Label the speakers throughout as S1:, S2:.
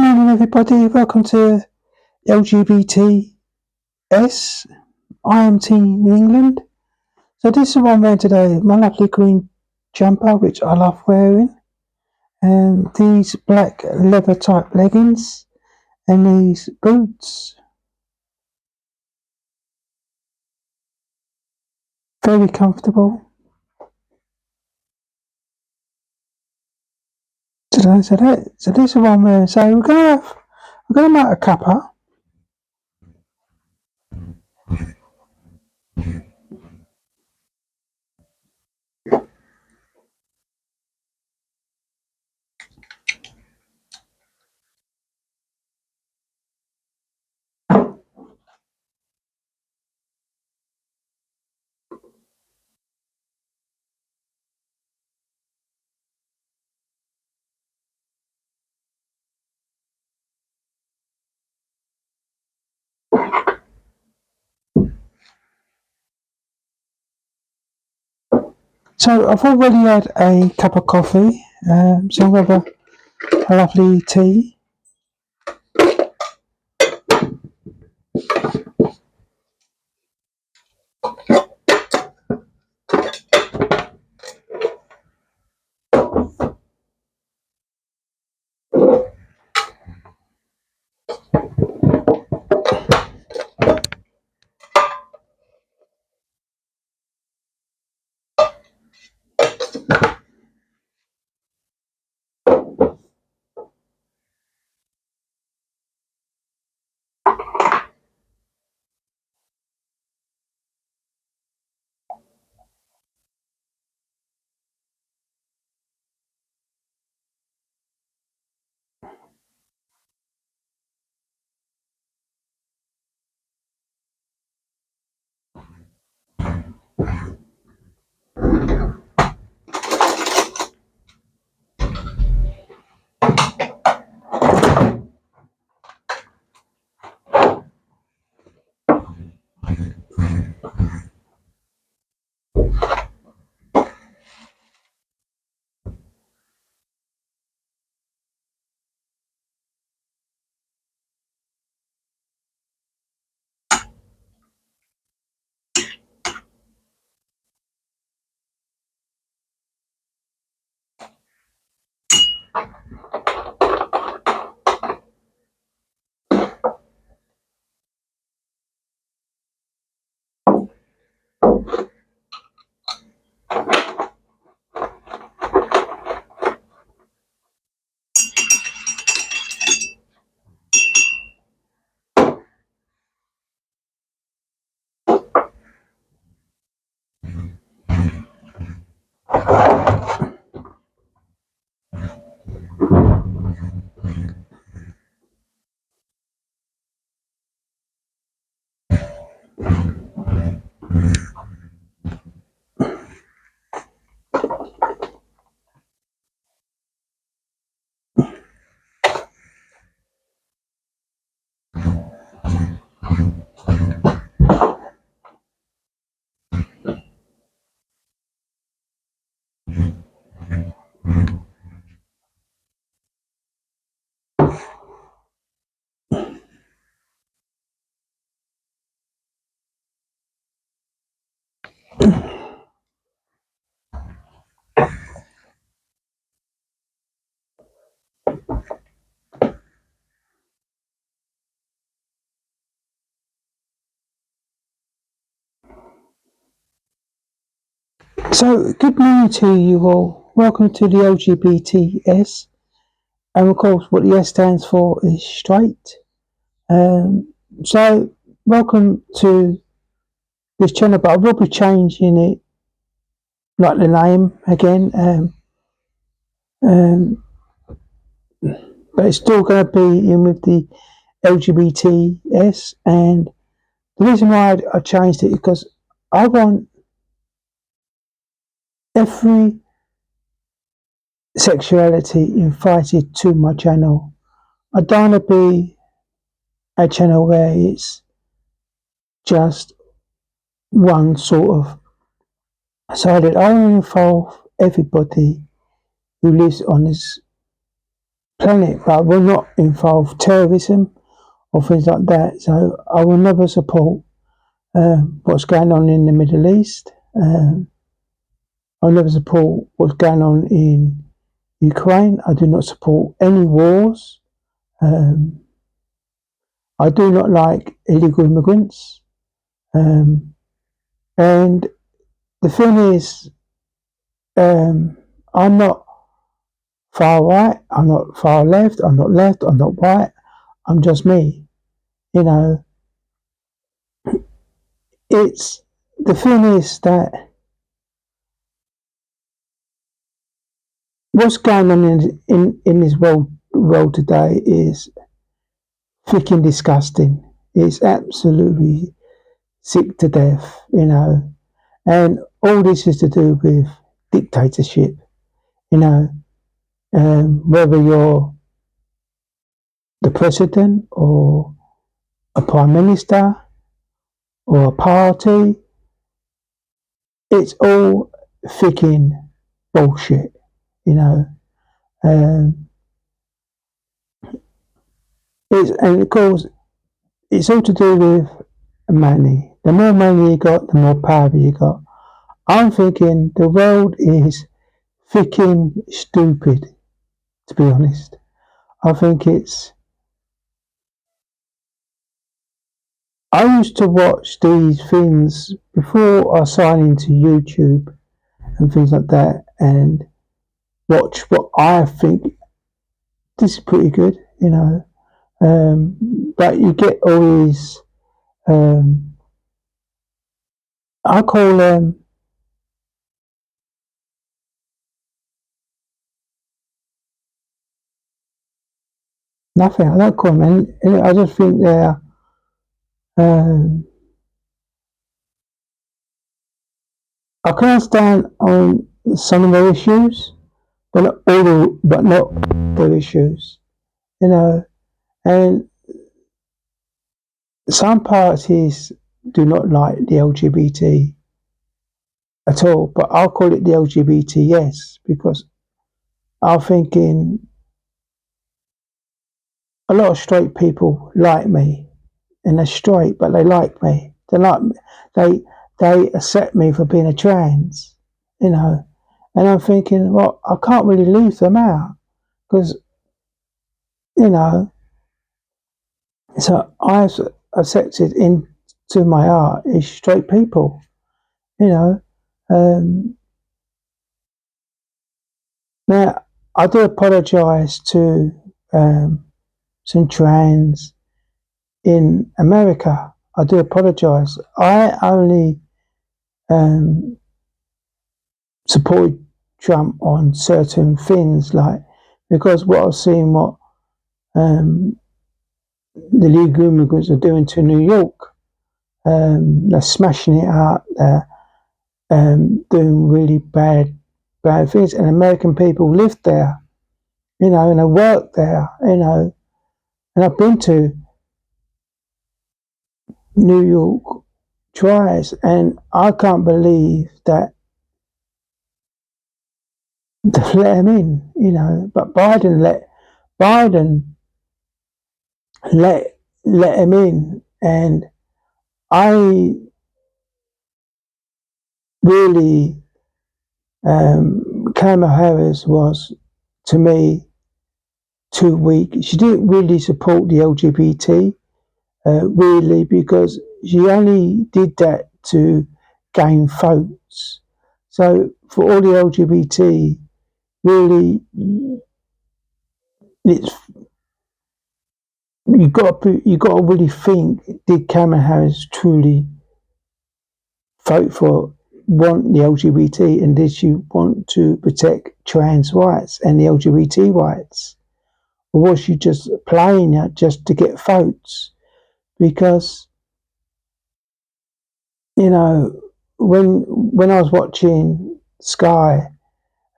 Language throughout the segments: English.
S1: morning, everybody. Welcome to LGBTS. I am Team New England. So this is what I'm wearing today. My lovely green jumper, which I love wearing, and these black leather type leggings, and these boots. Very comfortable today. So this is what I'm wearing. So we're gonna make a cuppa. So I've already had a cup of coffee. So I'm gonna have a lovely tea. So, good morning to you all. Welcome to the LGBTS. And of course, what the S stands for is straight. So, welcome to this channel, but I will be changing it, like the name again. But it's still going to be in with the LGBTS. And the reason why I changed it is because I want every sexuality invited to my channel. I don't want to be a channel where it's just one sort of sided. I want to involve everybody who lives on this planet, but will not involve terrorism or things like that. So I will never support what's going on in the Middle East. I'll never support what's going on in Ukraine. I do not support any wars. I do not like illegal immigrants. And the thing is, I'm not far right, I'm not far left, I'm not left, I'm not right, I'm just me. You know, it's the thing is that what's going on in this world today is freaking disgusting. It's absolutely sick to death, you know. And all this is to do with dictatorship, you know. Whether you're the president or a prime minister or a party, it's all freaking bullshit, you know. And of course, it's all to do with money. The more money you got, the more power you got. I'm thinking the world is freaking stupid, to be honest. I think I used to watch these things before I signed into YouTube and things like that and watch what I think this is pretty good, you know. But you get all these, I call them nothing. I don't call them any, I just think they're, I can't stand on some of their issues, but not their issues, you know. And some parties do not like the LGBT at all, but I'll call it the LGBT yes, because I'm thinking a lot of straight people like me, and they're straight, but they like me. They like me. They accept me for being a trans, you know. And I'm thinking, well, I can't really leave them out because, you know. So I've accepted into my heart is straight people, you know. Now I do apologise to some trans in America. I do apologise. I only supported Trump on certain things, like because what I've seen, what the legal immigrants are doing to New York, they're smashing it up. They're doing really bad things, and American people live there, you know, and they work there, you know. And I've been to New York twice, and I can't believe that they let him in, you know. But Biden let him in, and I really Kamala Harris was, to me, too weak. She didn't really support the LGBT, really, because she only did that to gain votes. So for all the LGBT, really, it's you got to really think: did Kamala Harris truly vote for want the LGBT, and did she want to protect trans rights and the LGBT rights, or was she just playing it just to get votes? Because, you know, when I was watching Sky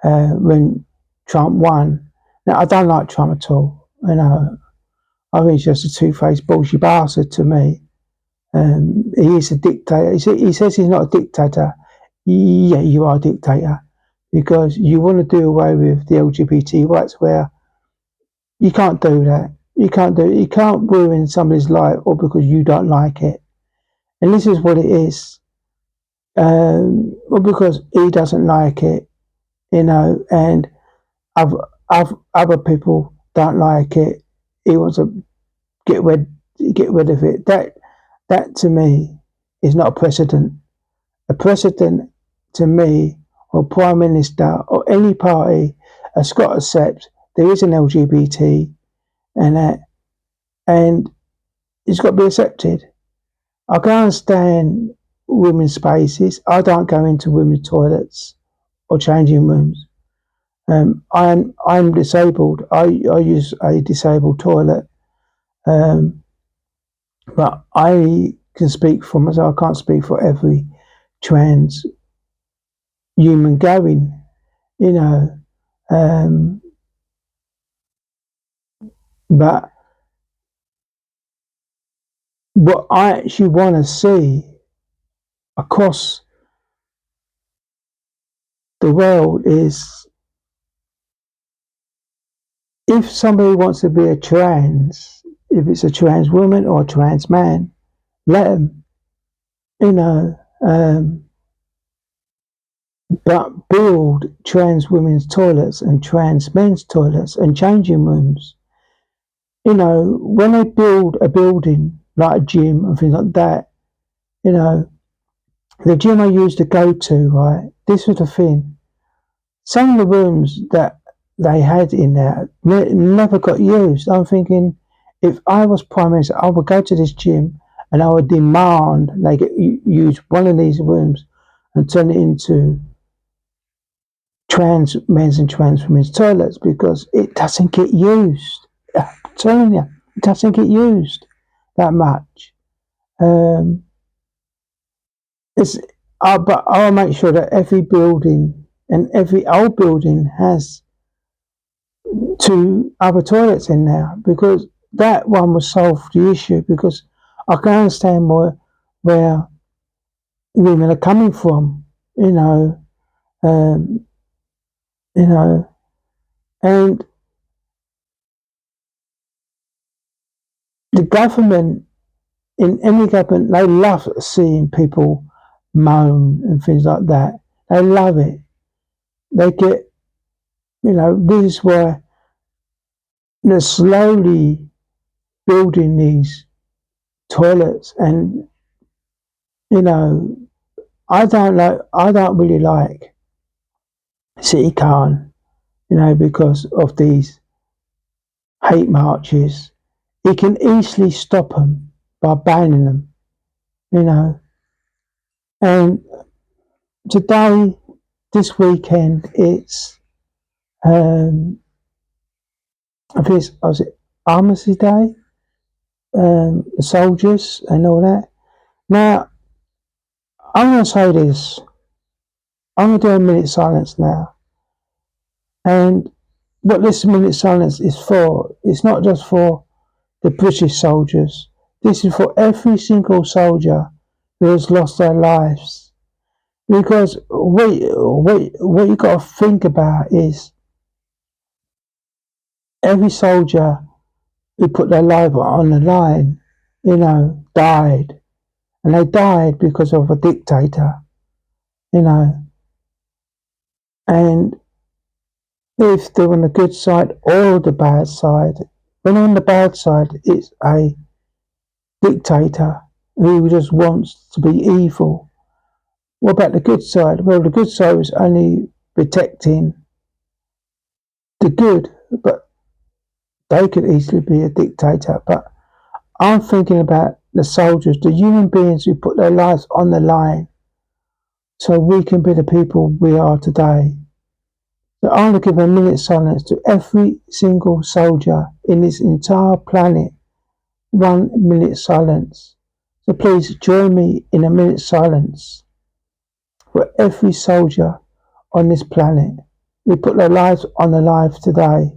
S1: when Trump won, now I don't like Trump at all. You know, I think he's just a two-faced bullshit bastard to me. He is a dictator. He says he's not a dictator. Yeah, you are a dictator because you want to do away with the LGBT rights, where You can't do that. You can't ruin somebody's life or because you don't like it. And this is what it is. Or because he doesn't like it, and other, other people don't like it. He wants to get rid get rid of it. That to me is not a precedent. A precedent to me or Prime Minister or any party has got to accept there is an LGBT and that and it's got to be accepted. I can understand women's spaces. I don't go into women's toilets or changing rooms. I'm disabled. I use a disabled toilet. Um, but I can speak for myself. I can't speak for every trans human going, you know. Um, but what I actually want to see across the world is if somebody wants to be a trans, if it's a trans woman or a trans man, let them, you know. But build trans women's toilets and trans men's toilets and changing rooms. When they build a building like a gym and things like that, you know, the gym I used to go to, right, this was the thing. Some of the rooms that they had in there never got used. I'm thinking, if I was Prime Minister, I would go to this gym and I would demand they get use one of these rooms and turn it into trans men's and trans women's toilets because it doesn't get used. I'm telling you, it doesn't get used that much. Um, it's but I'll make sure that every building and every old building has two other toilets in there because that one will solve the issue because I can understand where women are coming from, you know, um, you know, and the government in any government, they love seeing people moan and things like that. They love it. They get, this is why they're slowly building these toilets. And, you know, I don't really like City Khan, because of these hate marches. He can easily stop them by banning them, you know. And today, this weekend, it's um, I think was it Armistice Day, the soldiers and all that. Now, I'm going to say this. I'm going to do a minute silence now. And what this minute silence is for, it's not just for the British soldiers. This is for every single soldier who has lost their lives. Because what you got to think about is every soldier who put their life on the line, died. And they died because of a dictator, you know. And if they're on the good side or the bad side, when on the bad side, it's a dictator who just wants to be evil. What about the good side? Well, the good side is only protecting the good, but they could easily be a dictator. But I'm thinking about the soldiers, the human beings who put their lives on the line so we can be the people we are today. So I'm going to give a minute silence to every single soldier in this entire planet. 1 minute silence. So please join me in a minute silence for every soldier on this planet who put their lives on the line today.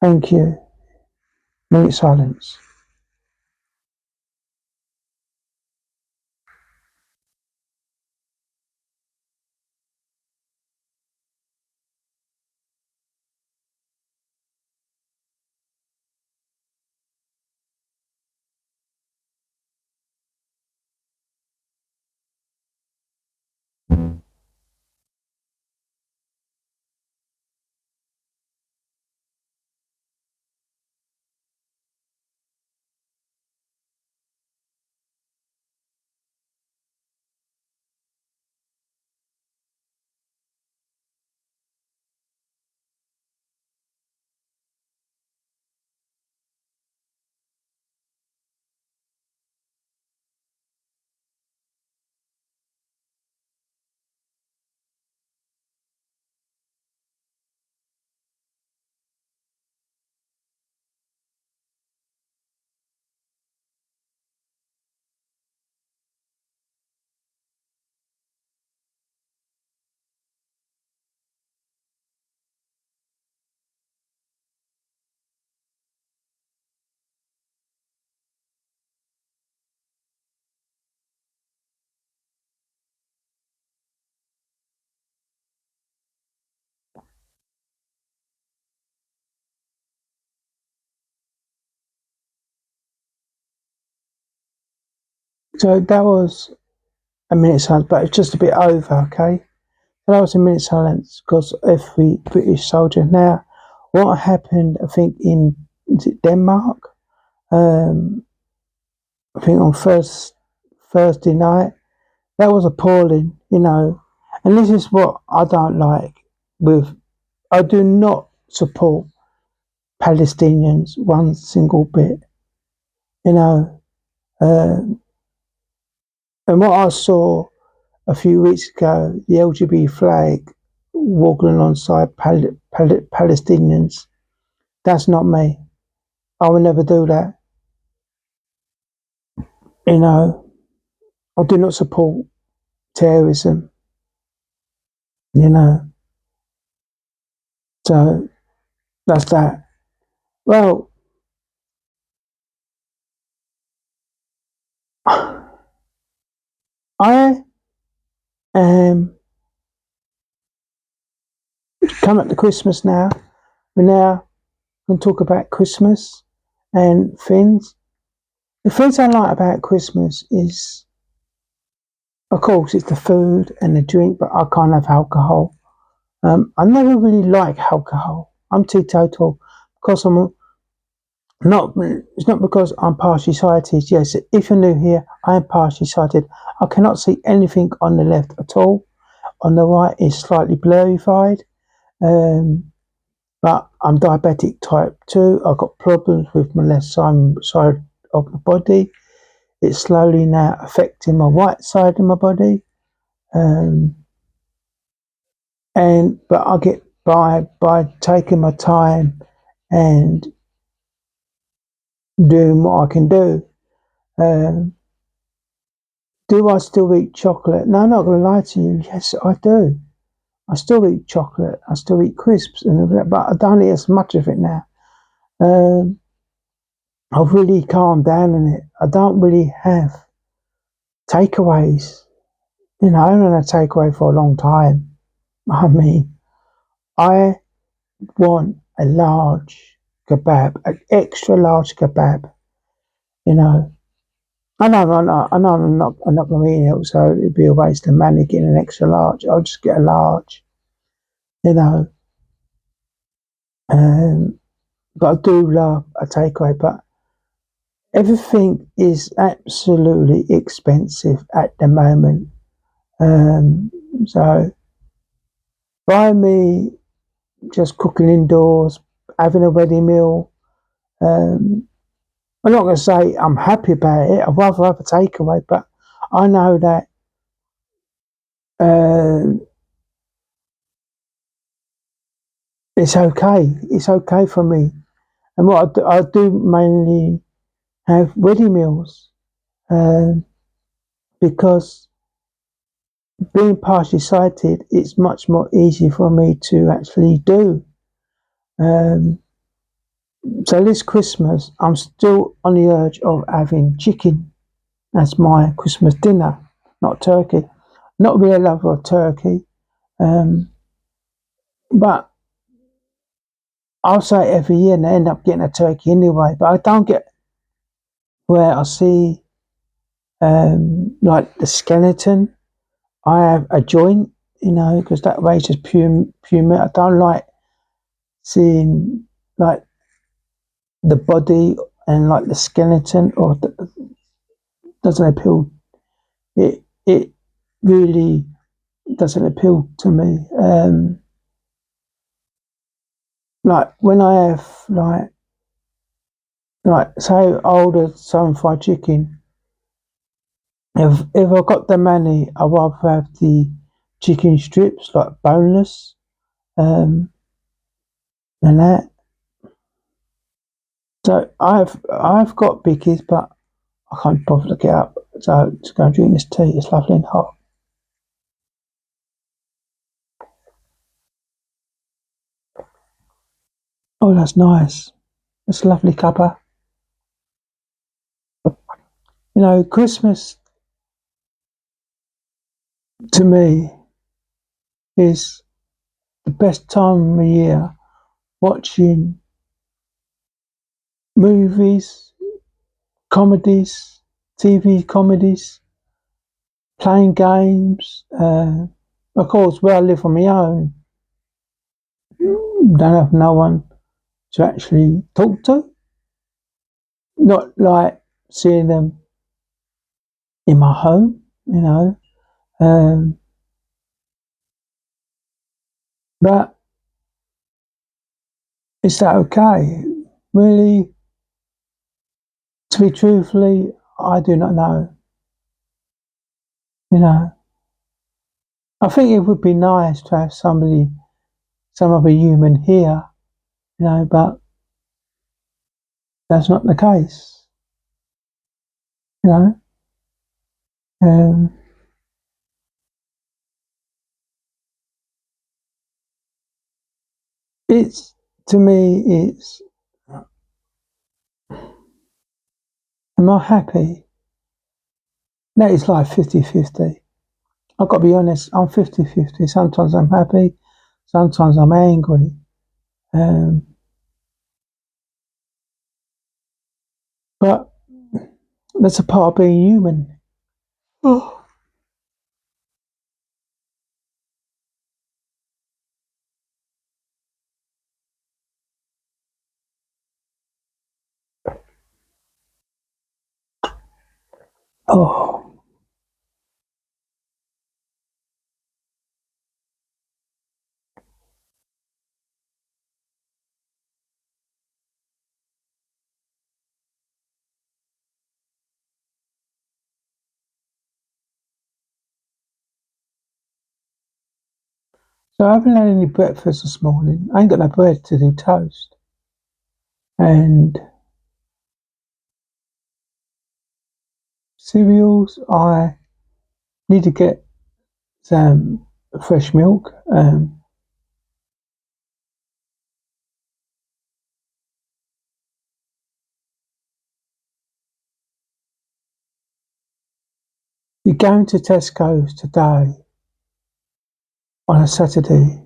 S1: Thank you. Minute silence. So that was a minute silence, but it's just a bit over, okay? So that was a minute silence because every British soldier. Now, what happened, I think, is it Denmark? I think on Thursday night, that was appalling, And this is what I don't like I do not support Palestinians one single bit, you know. Uh, and what I saw a few weeks ago, the LGBT flag walking alongside Palestinians, that's not me. I will never do that, you know. I do not support terrorism, you know. So that's that. Well, I am coming up to Christmas now. We're now going to talk about Christmas and things. The things I like about Christmas is, of course, it's the food and the drink, but I can't have alcohol. I never really like alcohol. I'm teetotal because I'm not. It's not because I'm partially sighted. Yes, if you're new here, I am partially sighted. I cannot see anything on the left at all. On the right is slightly blurrified. But I'm diabetic type 2. I've got problems with my left side of my body. It's slowly now affecting my right side of my body. But I get by taking my time and doing what I can do. Do I still eat chocolate? No, I'm not going to lie to you. Yes, I do. I still eat chocolate. I still eat crisps, but I don't eat as much of it now. I've really calmed down on it. I don't really have takeaways. I haven't had a takeaway for a long time. I mean, I want a large kebab, an extra large kebab. You know, I know, I'm not going to eat it, so it'd be a waste of money getting an extra large. I'll just get a large. You know, but I do love a takeaway. But everything is absolutely expensive at the moment. So by me just cooking indoors, having a ready meal, um, I'm not going to say I'm happy about it. I'd rather have a takeaway, but I know that it's okay. It's okay for me. And what I do mainly have ready meals because being partially sighted, it's much more easy for me to actually do. Um, so this Christmas, I'm still on the urge of having chicken as my Christmas dinner, not turkey. Not really a lover of turkey, um, but I'll say it every year and I end up getting a turkey anyway. But I don't get where I see like the skeleton. I have a joint, because that way it's just pure meat. I don't like seeing like the body and like the skeleton, or doesn't appeal. It really doesn't appeal to me. Like when I have like say older some fried chicken. If I got the money, I'd rather have the chicken strips, like boneless, than that. So I've got biggies, but I can't bother to get up. So just go and drink this tea. It's lovely and hot. Oh, that's nice. It's a lovely cuppa. Christmas to me is the best time of the year watching movies, comedies, TV comedies, playing games. Of course, where I live on my own, don't have no one to actually talk to. Not like seeing them in my home, you know. Um, but is that okay? Really, to be truthfully, I do not know. You know, I think it would be nice to have somebody, some other human here, you know, but that's not the case, you know. Um, it's, to me, it's, am I happy? That is like 50-50. I've got to be honest, I'm 50-50. Sometimes I'm happy, sometimes I'm angry. Um, but that's a part of being human. Oh, oh. So I haven't had any breakfast this morning. I ain't got no bread to do toast. And cereals, I need to get some fresh milk. You're going to Tesco's today on a Saturday.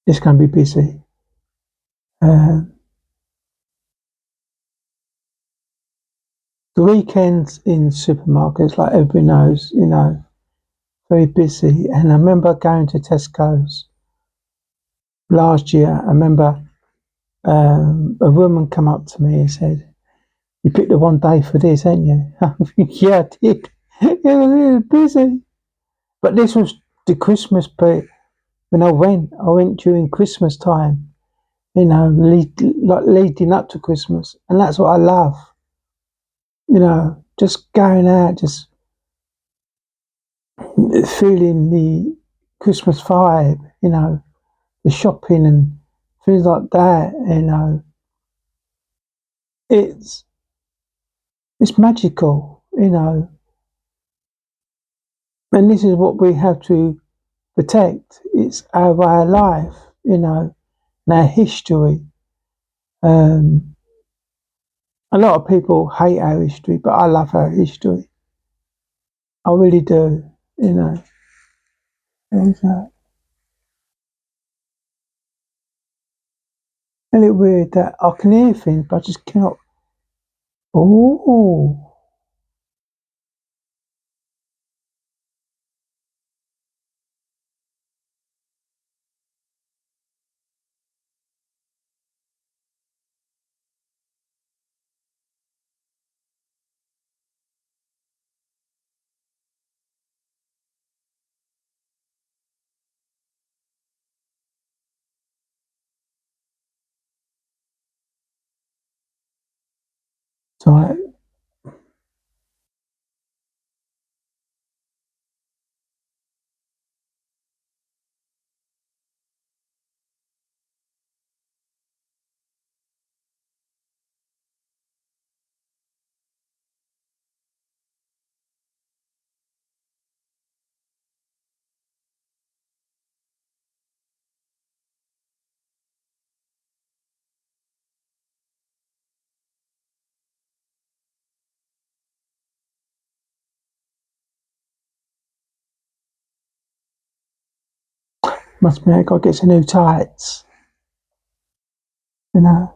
S1: It's going to be busy. Um, the weekends in supermarkets, like everybody knows, you know, very busy. And I remember going to Tesco's last year. I remember a woman come up to me and said, "You picked the one day for this, ain't you?" I think, yeah, I did. It was really busy. But this was the Christmas bit. When I went during Christmas time, you know, like leading up to Christmas. And that's what I love, you know, just going out, just feeling the Christmas vibe, you know, the shopping and things like that, you know. It's it's magical, you know, and this is what we have to protect. It's our way of life, you know, and our history. Um, a lot of people hate our history, but I love our history. I really do, you know. And, a little weird that I can hear things, but I just cannot. Oh, so must be I got to get some new tights, you know.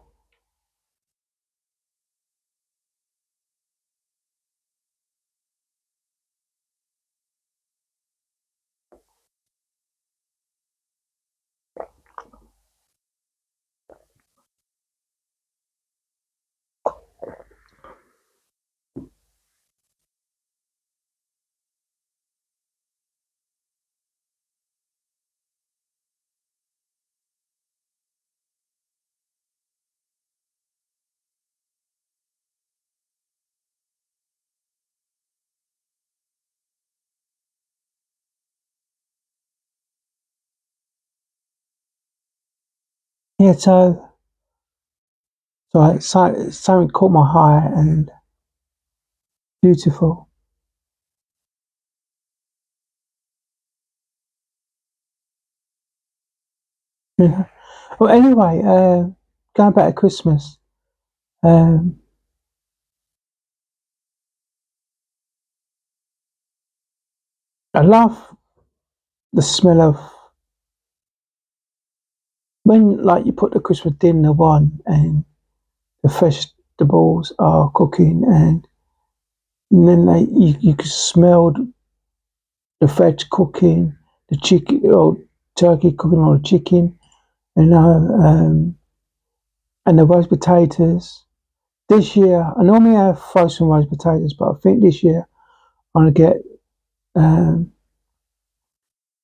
S1: yeah, something caught my eye and beautiful. Yeah. Well, anyway, going back to Christmas, um, I love the smell of when, like, you put the Christmas dinner on and the vegetables are cooking, and then you can smell the veg cooking, the chicken or turkey cooking or the chicken, you know, and the roast potatoes. This year, I normally have frozen roast potatoes, but I think this year I'm gonna get um,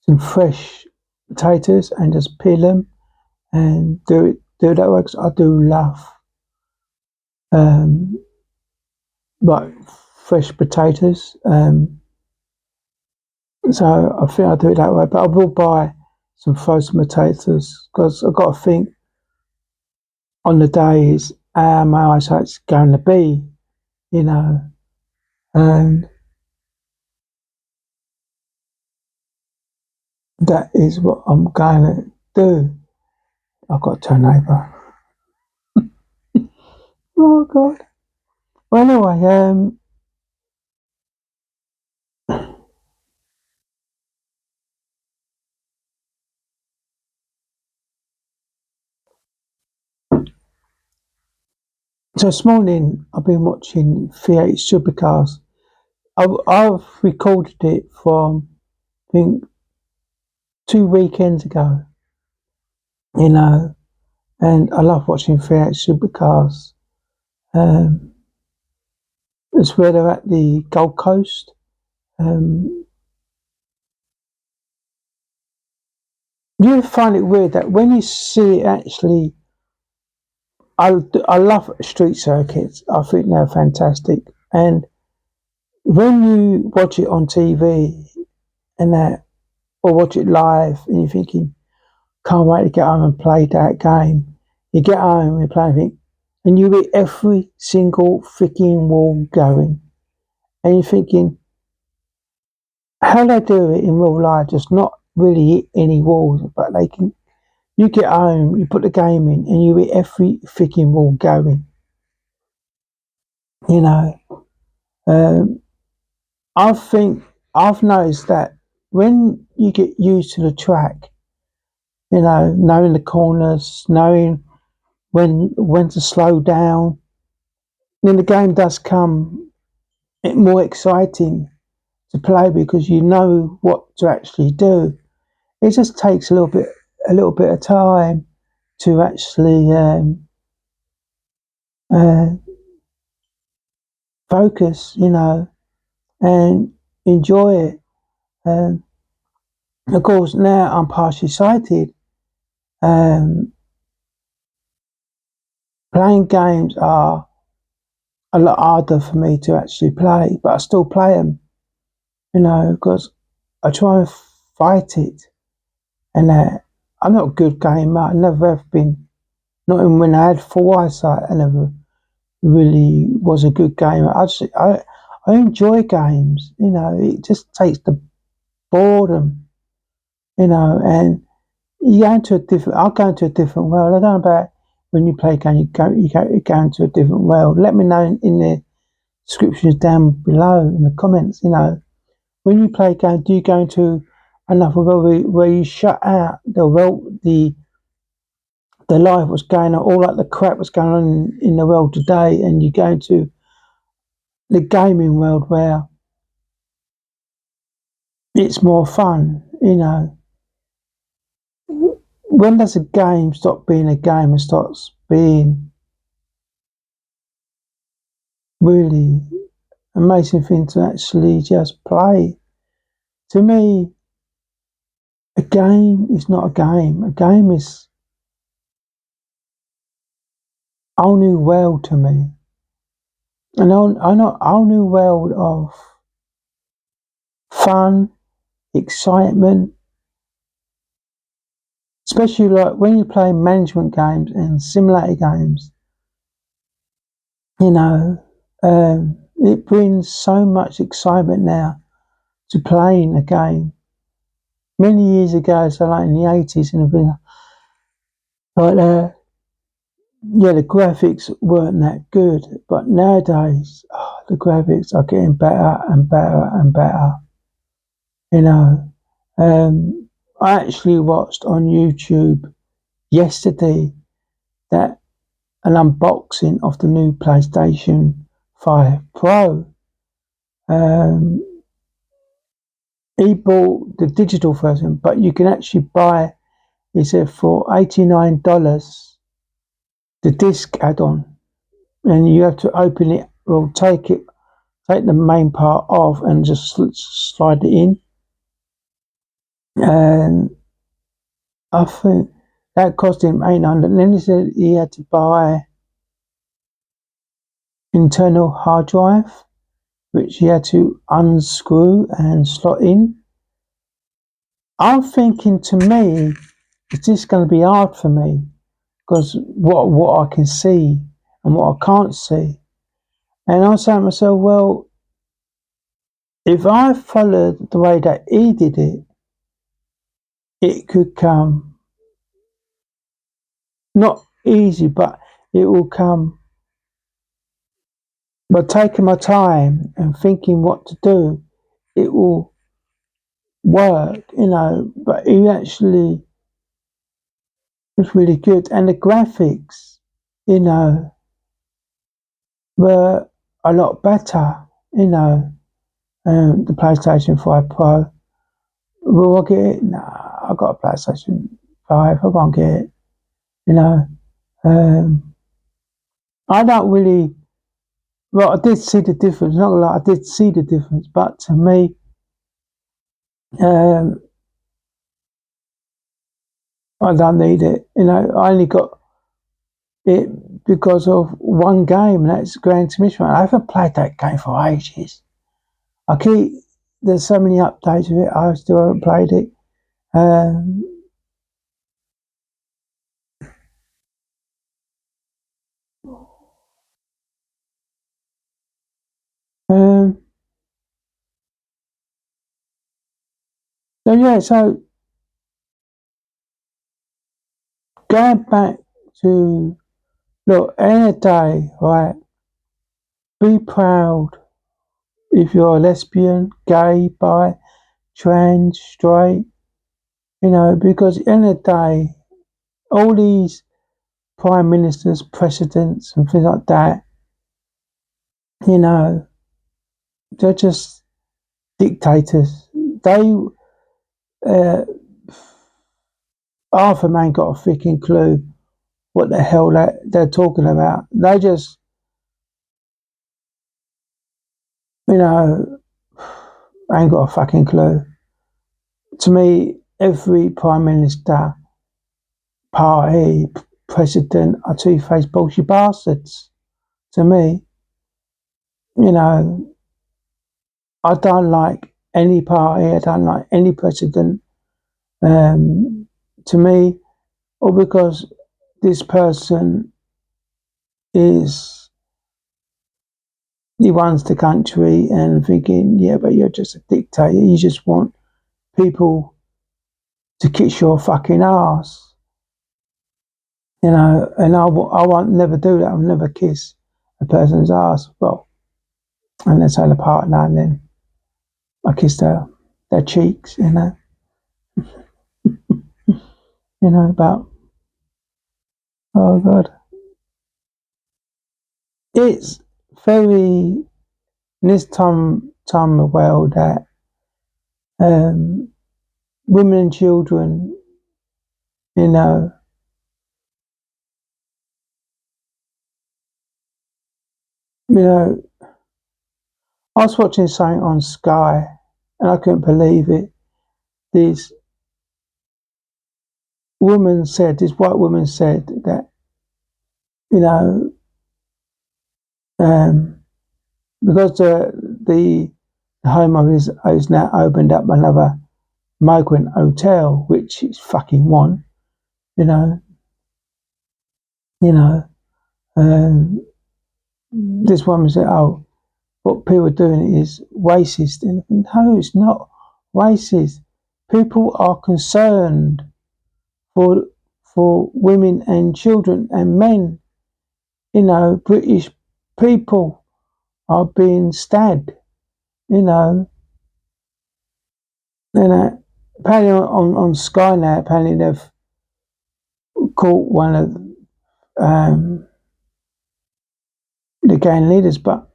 S1: some fresh potatoes and just peel them and do it that way because I do love um, like fresh potatoes. So I think I'll do it that way. But I will buy some frozen potatoes because I've got to think on the days how my eyesight's going to be, you know. And that is what I'm going to do. I've got to turn over. Oh God. Well, anyway, so this morning I've been watching V8 Supercars. I've recorded it from I think 2 weekends ago, you know, and I love watching V8 Supercars. Um, it's where they're at the Gold Coast. Um, you find it weird that when you see it actually, I love street circuits. I think they're fantastic. And when you watch it on TV and that, or watch it live, and you're thinking, can't wait to get home and play that game. You get home and you play anything, and you hit every single freaking wall going. And you're thinking, how they do it in real life, just not really hit any walls, but they can. You get home, you put the game in, and you hit every freaking wall going. You know, um, I think I've noticed that when you get used to the track, you know, knowing the corners, knowing when to slow down, then the game does come more exciting to play because you know what to actually do. It just takes a little bit of time to actually uh, focus, you know, and enjoy it. Um, of course, now I'm partially sighted. Um, Playing games are a lot harder for me to actually play, but I still play them, you know, because I try and fight it. And I'm not a good gamer. I never have been. Not even when I had full eyesight, I never really was a good gamer. I enjoy games. You know, it just takes the boredom. You know, and you go into a different. I'll go into a different world. I don't know about when you play a game. You go into a different world. Let me know in the descriptions down below in the comments. You know, when you play a game, do you go into another world where you shut out the life was going on, all like the crap was going on in the world today, and you go into the gaming world where it's more fun, you know. When does a game stop being a game and starts being really amazing thing to actually just play? To me, a game is not a game. A game is a whole new world to me. I know a whole new world of fun, excitement, especially like when you play management games and simulator games. You know, it brings so much excitement now to playing a game. Many years ago, so like in the 80s and everything, like yeah, the graphics weren't that good, but nowadays the graphics are getting better and better and better. You know, I actually watched on YouTube yesterday that an unboxing of the new PlayStation 5 Pro. Um, he bought the digital version, but you can actually buy, he said, for $89 the disc add-on, and you have to open it or take the main part off and just slide it in. And I think that cost him 800. And then he said he had to buy internal hard drive, which he had to unscrew and slot in. I'm thinking, to me, is this going to be hard for me? Because what I can see and what I can't see. And I was saying to myself, well, if I followed the way that he did it, it could come not easy, but it will come by taking my time and thinking what to do. It will work, you know. But he actually was really good, and the graphics, you know, were a lot better, you know. The PlayStation 5 Pro. Will I get it? Nah, I got a PlayStation 5. I won't get it, you know. I don't really. Well, I did see the difference. Not gonna lie, I did see the difference, but to me, um, I don't need it. You know, I only got it because of one game, and that's Gran Turismo. I haven't played that game for ages. There's so many updates of it. I still haven't played it. Um, um, so yeah, so going back to, look, any day, right? Be proud if you're a lesbian, gay, bi, trans, straight, you know, because at the end of the day, all these prime ministers, presidents, and things like that, you know, they're just dictators. They, uh, half of them ain't got a freaking clue what the hell they're talking about. They just, you know, ain't got a fucking clue. To me, every prime minister, party, president are two-faced bullshit bastards. To me, you know, I don't like any party. I don't like any president. To me, or because this person is, he runs the country, and thinking, yeah, but you're just a dictator. You just want people to kiss your fucking ass, you know. And I won't never do that. I'll never kiss a person's ass. Well, unless I had a partner, and then I kiss their cheeks, you know. You know, but oh god, it's very, in this time of world, that um, women and children, you know, I was watching something on Sky, and I couldn't believe it. This this white woman said that, you know, um, because the Home Office has now opened up another migrant hotel, which is fucking one. you know, you know. This woman said, "Oh, what people are doing is racist." And no, it's not racist. People are concerned for women and children and men. You know, British people are being stabbed. You know, apparently on Sky now, apparently they've caught one of the gang leaders. But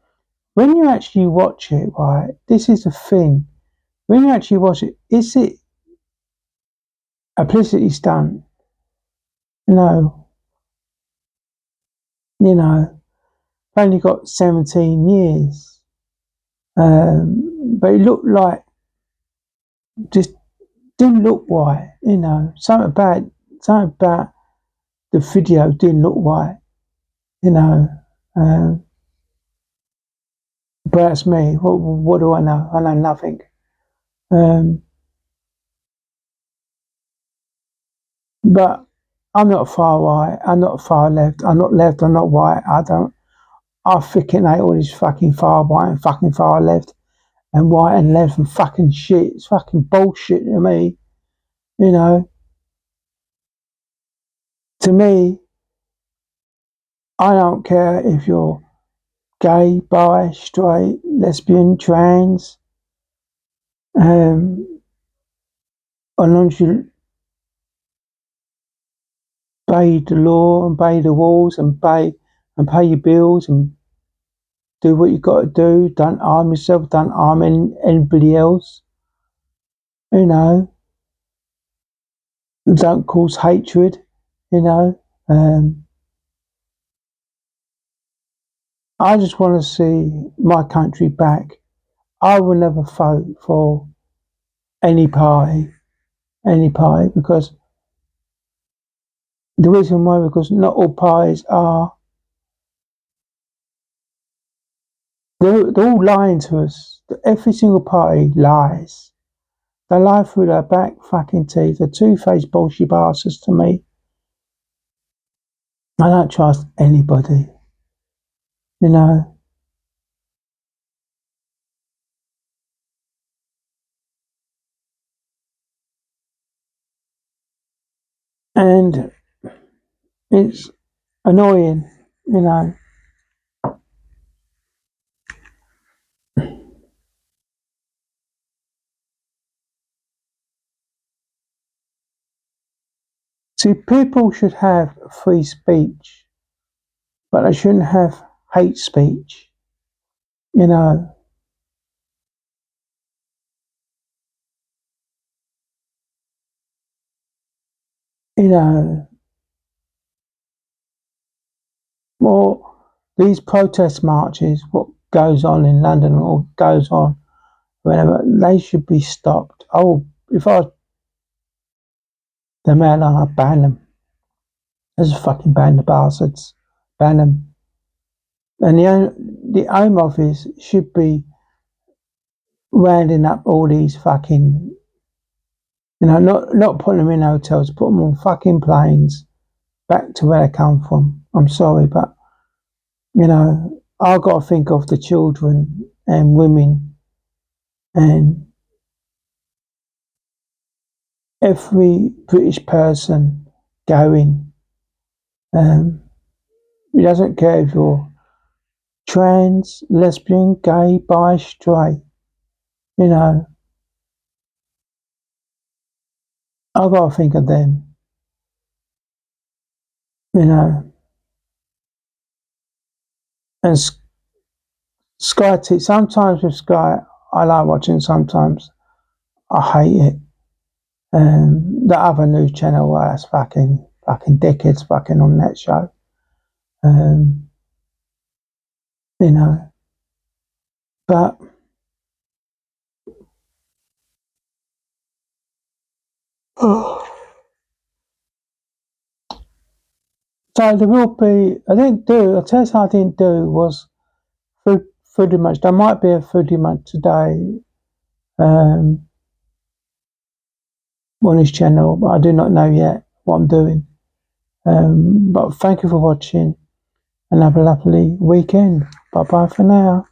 S1: when you actually watch it, right, this is the thing. When you actually watch it, is it a publicity stunt? You know, only got 17 years. But it looked like, just didn't look right, something about the video didn't look right, but that's me. What do I know? I know nothing. But I'm not far right, I'm not far left, I'm not left, I'm not right, I freaking hate all this fucking far right and fucking far left and right and left and fucking shit. It's fucking bullshit to me, you know. To me, I don't care if you're gay, bi, straight, lesbian, trans, as long as you obey the law, obey the rules, and pay your bills and do what you got to do. Don't harm yourself. Don't harm anybody else. You know, don't cause hatred. You know, I just want to see my country back. I will never vote for any party, because the reason why, because not all parties are. They're all lying to us. Every single party lies. They lie through their back fucking teeth. They're two-faced bullshit bastards to me. I don't trust anybody, you know. And it's annoying, you know. See, people should have free speech, but they shouldn't have hate speech, you know. You know, or these protest marches, what goes on in London or goes on wherever, they should be stopped. If I was the man, I'd ban them. Just fucking ban the bastards. Ban them. And the Home Office should be rounding up all these fucking, not putting them in hotels, put them on fucking planes back to where they come from. I'm sorry, but, I've got to think of the children and women and every British person going. He doesn't care if you're trans, lesbian, gay, bi, straight, I've got to think of them, and Sky T. Sometimes with Sky, I like watching. Sometimes I hate it. The other news channel, that's fucking dickheads fucking on that show. Um, but so there will be. I didn't do. I'll tell you something I didn't do was food much. There might be a food much today. On his channel, but I do not know yet what I'm doing. But thank you for watching and have a lovely weekend. Bye bye for now.